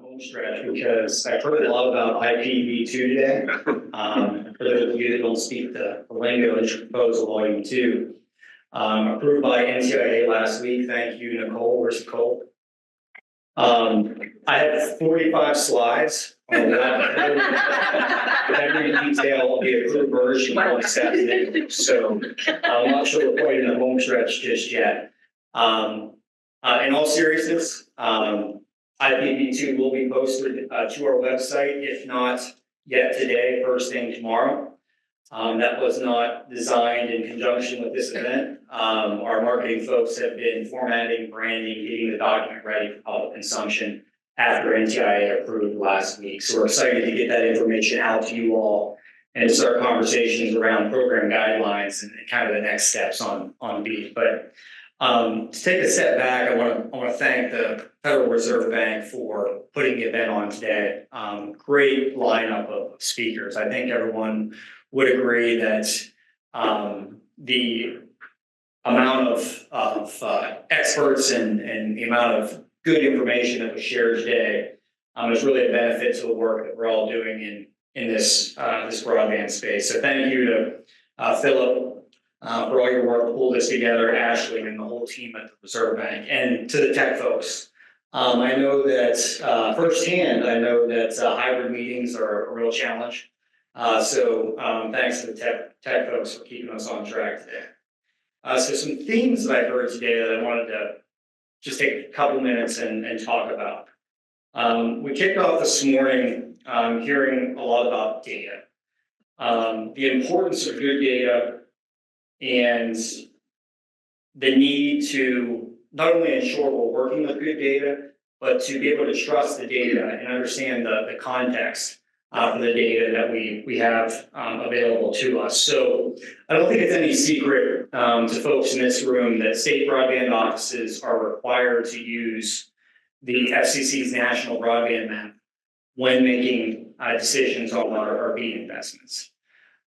home stretch because I've heard a lot about IPv2 today. For those of you that don't speak the lingo, it's proposal volume 2. Approved by NTIA last week. Thank you, Nicole. Where's Nicole? I have 45 slides on that. Every detail of the approved version of this afternoon. So I'm not sure we're quite in the home stretch just yet. In all seriousness, IPv2 will be posted to our website, if not yet today, first thing tomorrow. That was not designed in conjunction with this event. Our marketing folks have been formatting, branding, getting the document ready for public consumption after NTIA approved last week. So we're excited to get that information out to you all and start conversations around program guidelines and kind of the next steps on BEAD. But to take a step back, I want to thank the Federal Reserve Bank for putting the event on today. Great lineup of speakers. I think everyone would agree that the amount of experts and the amount of good information that was shared today is really a benefit to the work that we're all doing in this broadband space. So thank you to Philip for all your work to pull this together, Ashley and the whole team at the Reserve Bank, and to the tech folks. I know that firsthand, I know that hybrid meetings are a real challenge. So thanks to the tech folks for keeping us on track today. So some themes that I heard today that I wanted to just take a couple minutes and talk about. We kicked off this morning hearing a lot about data, the importance of good data, and the need to not only ensure we're working with good data, but to be able to trust the data and understand the context for the data that we have available to us. So I don't think it's any secret to folks in this room that state broadband offices are required to use the FCC's National Broadband Map when making decisions on our BEAD investments.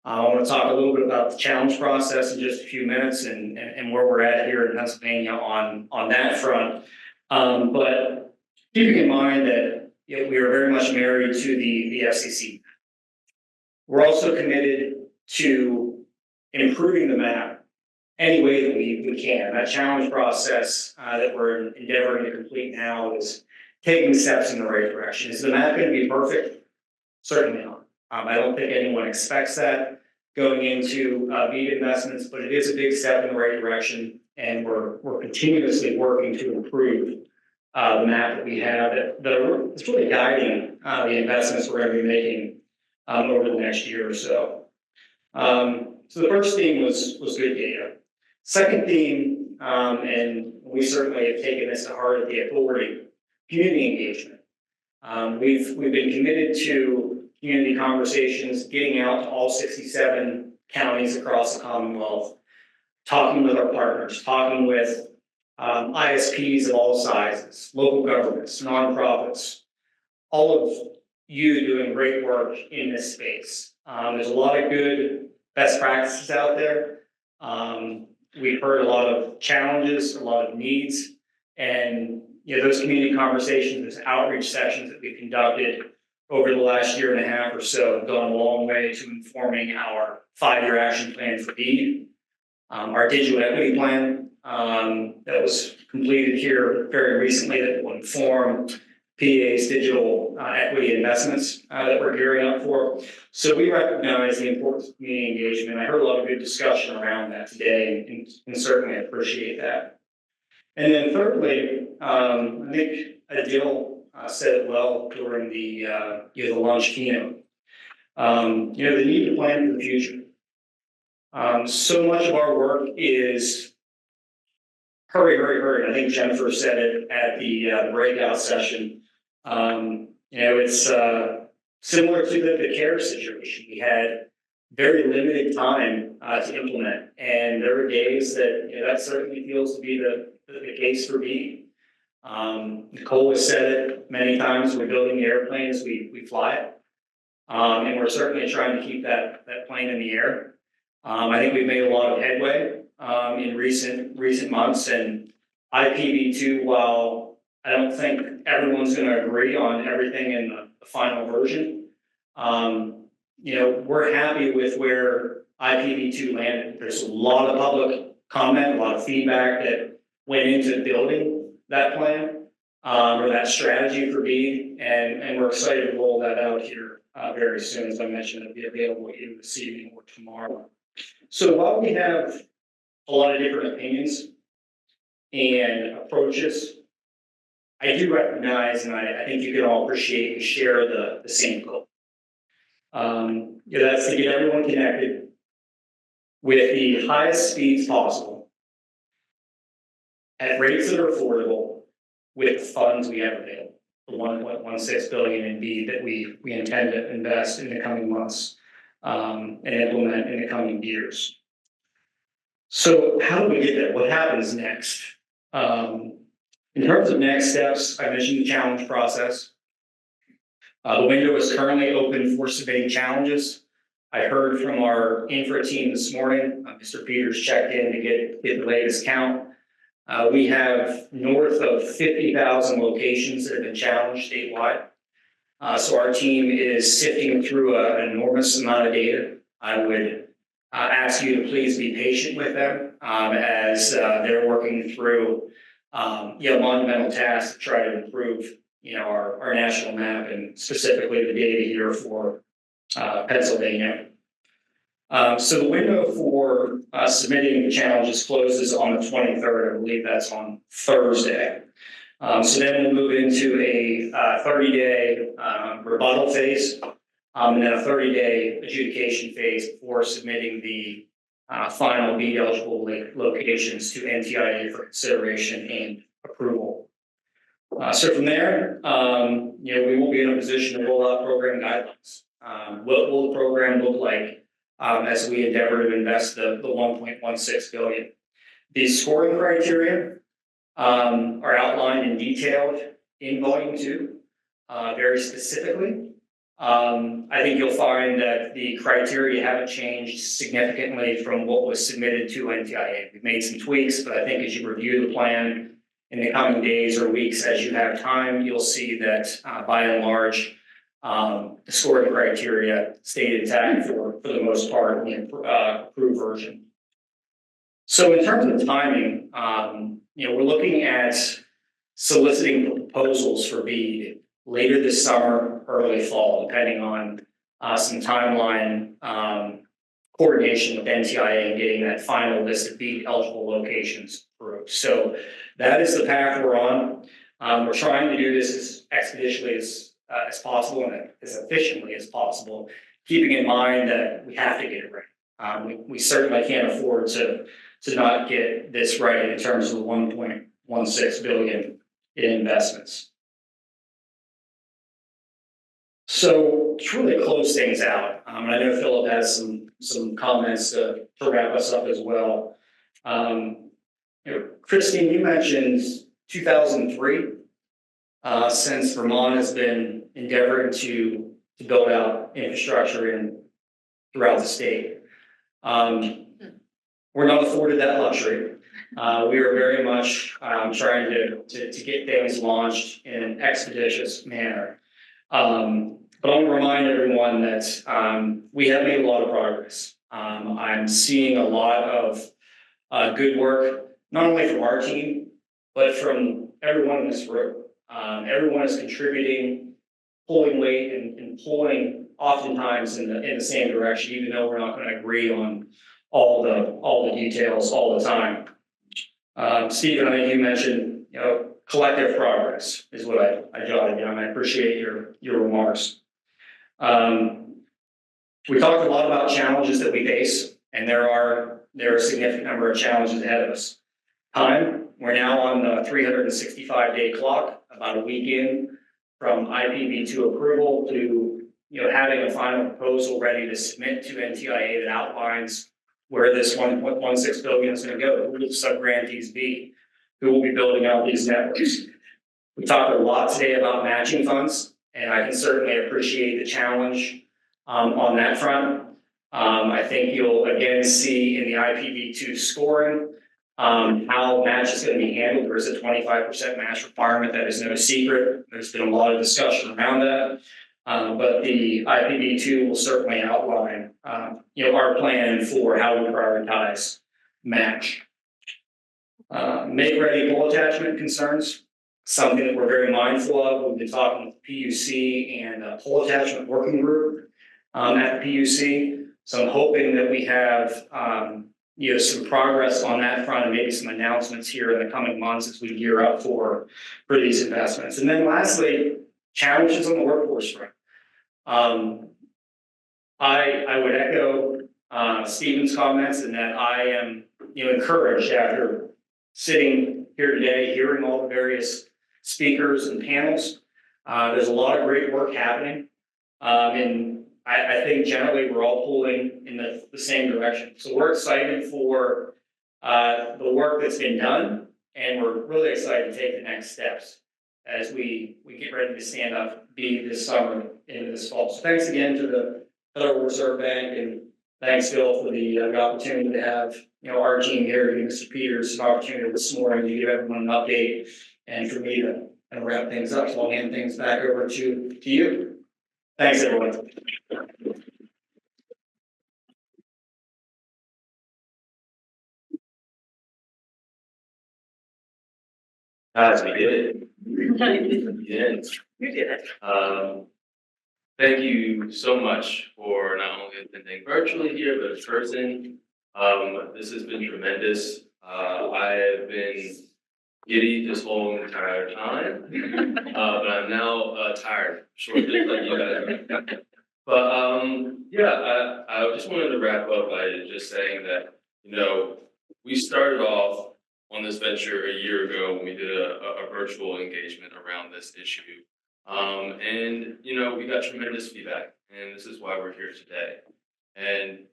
I want to talk a little bit about the challenge process in just a few minutes and where we're at here in Pennsylvania on that front. But keeping in mind that we are very much married to the FCC. We're also committed to improving the map any way that we can. That challenge process that we're endeavoring to complete now is taking steps in the right direction. Is the map going to be perfect? Certainly not. I don't think anyone expects that going into BEAD investments, but it is a big step in the right direction, and we're continuously working to improve the map that we have it's really guiding the investments we're going to be making over the next year or so. So the first theme was good data. Second theme, and we certainly have taken this to heart at the authority, community engagement. We've been committed to community conversations, getting out to all 67 counties across the Commonwealth, talking with our partners, talking with ISPs of all sizes, local governments, nonprofits, all of you doing great work in this space. There's a lot of good best practices out there. We've heard a lot of challenges, a lot of needs, and those community conversations, those outreach sessions that we've conducted over the last year and a half or so have gone a long way to informing our 5-year action plan for BEAD, our digital equity plan that was completed here very recently that will inform PA's digital equity investments that we're gearing up for. So we recognize the importance of community engagement. I heard a lot of good discussion around that today and certainly appreciate that. And then thirdly, I think Adil said it well during the launch keynote. The need to plan for the future. So much of our work is hurry, hurry, hurry. I think Jennifer said it at the breakout session. It's similar to the care situation. We had very limited time to implement, and there were days that that certainly feels to be the case for BEAD. Nicole has said it many times. We're building the airplanes, we fly it, and we're certainly trying to keep that plane in the air. I think we've made a lot of headway in recent months, and IPv2, while I don't think everyone's going to agree on everything in the final version. We're happy with where IPv2 landed. There's a lot of public comment, a lot of feedback that went into building that plan or that strategy for BEAD, and we're excited to roll that out here very soon. As I mentioned, it'll be available either this evening or tomorrow. So while we have a lot of different opinions and approaches, I do recognize, and I think you can all appreciate and share the same goal. That's to get everyone connected with the highest speeds possible at rates that are affordable with the funds we have available. The 1.16 billion in BEAD that we intend to invest in the coming months and implement in the coming years. So how do we get there? What happens next? In terms of next steps, I mentioned the challenge process. The window is currently open for submitting challenges. I heard from our infra team this morning. Mr. Peters checked in to get the latest count. We have north of 50,000 locations that have been challenged statewide. So our team is sifting through an enormous amount of data. I would ask you to please be patient with them as they're working through monumental tasks to try to improve our national map and specifically the data here for Pennsylvania. So the window for submitting the challenges closes on the 23rd. I believe that's on Thursday. So then we'll move into a 30-day rebuttal phase and then a 30-day adjudication phase before submitting the final BEAD eligible locations to NTIA for consideration and approval. So from there, we will be in a position to roll out program guidelines. What will the program look like as we endeavor to invest the 1.16 billion? These scoring criteria are outlined and detailed in Volume 2 very specifically. I think you'll find that the criteria haven't changed significantly from what was submitted to NTIA. We've made some tweaks, but I think as you review the plan in the coming days or weeks as you have time, you'll see that by and large, the scoring criteria stayed intact for the most part in the approved version. So in terms of timing, we're looking at soliciting proposals for BEAD later this summer, early fall, depending on some timeline coordination with NTIA and getting that final list of BEAD eligible locations approved. So that is the path we're on. We're trying to do this as expeditiously as possible and as efficiently as possible, keeping in mind that we have to get it right. We certainly can't afford to not get this right in terms of the 1.16 billion in investments. So to really close things out, and I know Philip has some comments to wrap us up as well. Christine, you mentioned 2003. Since Vermont has been endeavoring to build out infrastructure throughout the state. We're not afforded that luxury. We are very much trying to get things launched in an expeditious manner. But I want to remind everyone that we have made a lot of progress. I'm seeing a lot of good work, not only from our team, but from everyone in this room. Everyone is contributing, pulling weight, and pulling oftentimes in the same direction, even though we're not going to agree on all the details all the time. Stephen, I think you mentioned collective progress is what I jotted down. I appreciate your remarks. We talked a lot about challenges that we face, and there are a significant number of challenges ahead of us. Time, we're now on the 365-day clock, about a week in from IPv2 approval to having a final proposal ready to submit to NTIA that outlines where this 1.16 billion is going to go. Who will the subgrantees be? Who will be building out these networks? We talked a lot today about matching funds, and I can certainly appreciate the challenge on that front. I think you'll again see in the IPv2 scoring How match is going to be handled. There is a 25% match requirement. That is no secret. There's been a lot of discussion around that. But the IPv2 will certainly outline, our plan for how we prioritize match. Make-ready pole attachment concerns, something that we're very mindful of. We've been talking with the PUC and pole attachment working group at the PUC. So I'm hoping that we have some progress on that front and maybe some announcements here in the coming months as we gear up for these investments. And then lastly, challenges on the workforce front. I would echo Stephen's comments in that I am encouraged after sitting here today, hearing all the various speakers and panels. There's a lot of great work happening. And I think generally we're all pulling in the same direction. So we're excited for the work that's been done, and we're really excited to take the next steps as we get ready to stand up B this summer into this fall. So thanks again to the Federal Reserve Bank, and thanks, Phil, for the opportunity to have our team here, Mr. Peters, an opportunity this morning to give everyone an update and for me to wrap things up. So I'll hand things back over to you. Thanks, everyone. Guys, we did it. You did. You did it. Thank you so much for not only attending virtually here, but in person. This has been tremendous. I have been giddy this whole entire time, but I'm now tired, shortly, like you guys. But yeah, I just wanted to wrap up by just saying that we started off on this venture a year ago when we did a virtual engagement around this issue. And we got tremendous feedback, and this is why we're here today. And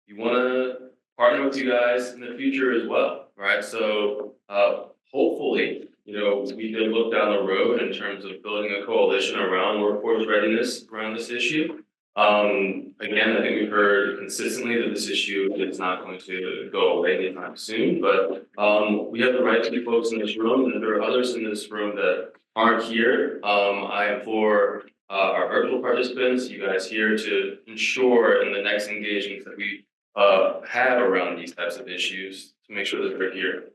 we want to partner with you guys in the future as well, right? So hopefully, we can look down the road in terms of building a coalition around workforce readiness around this issue. Again, I think we've heard consistently that this issue is not going to go away anytime soon, but we have the right to be folks in this room, and if there are others in this room that aren't here, I implore our virtual participants, you guys here, to ensure in the next engagements that we have around these types of issues to make sure that they're here.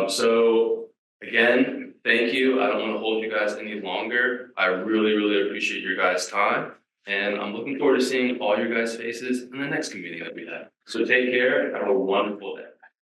So again, thank you. I don't want to hold you guys any longer. I really, really appreciate your guys' time. And I'm looking forward to seeing all your guys' faces in the next community that we have. So take care. Have a wonderful day.